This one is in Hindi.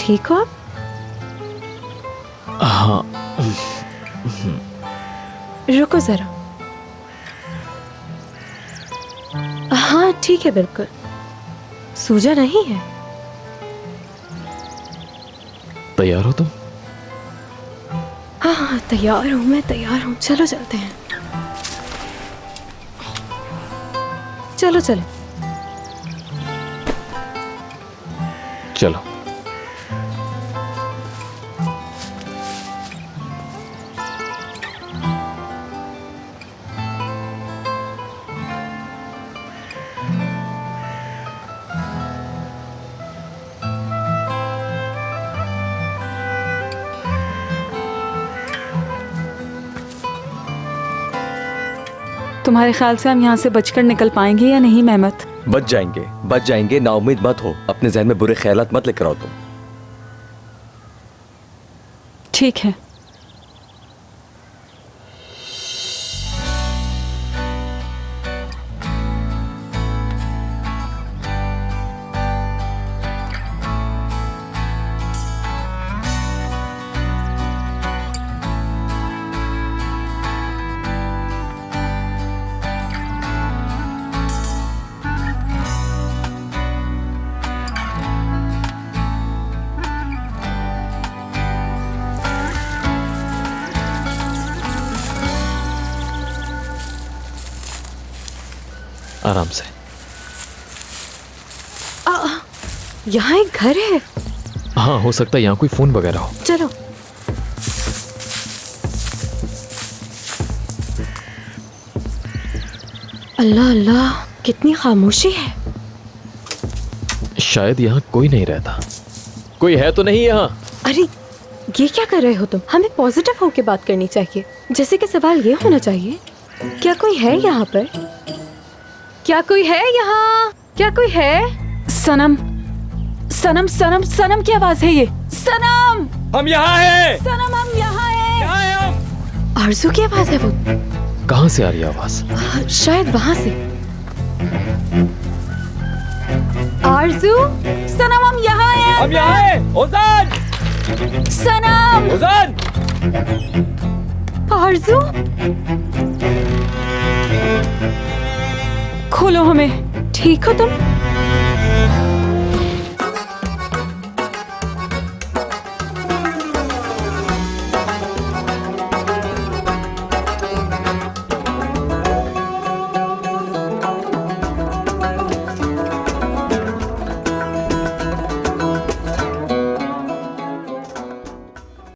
ठीक हो आप? हाँ। रुको जरा। हाँ ठीक है, बिल्कुल सूजा नहीं है। तैयार हो तुम? हाँ हाँ तैयार हूँ, मैं तैयार हूँ। चलो चलते हैं। चलो चलो चलो। तुम्हारे ख्याल से हम यहाँ से बचकर निकल पाएंगे या नहीं मेहमत? बच जाएंगे, नाउम्मीद मत हो। अपने जहन में बुरे ख्यालात मत लेकर आओ तुम। ठीक है। आराम से। यहाँ एक घर है। हाँ हो सकता है यहाँ कोई फोन वगैरह हो। चलो। अल्लाह अल्लाह, कितनी खामोशी है। शायद यहाँ कोई नहीं रहता। कोई है तो नहीं यहाँ? अरे ये क्या कर रहे हो तुम? हमें पॉजिटिव होके बात करनी चाहिए। जैसे कि सवाल ये होना चाहिए, क्या कोई है यहाँ पर? क्या कोई है यहाँ? क्या कोई है? सनम सनम सनम सनम की आवाज है ये। सनम, हम यहाँ हैं। सनम हम यहाँ हैं। आरज़ू की आवाज है वो। कहाँ से आ रही है आवाज? शायद वहां से। आरज़ू, सनम हम यहाँ हैं। हम यहाँ हैं। ओजान, सनम, ओजान। आरज़ू, खोलो हमें। ठीक हो तुम?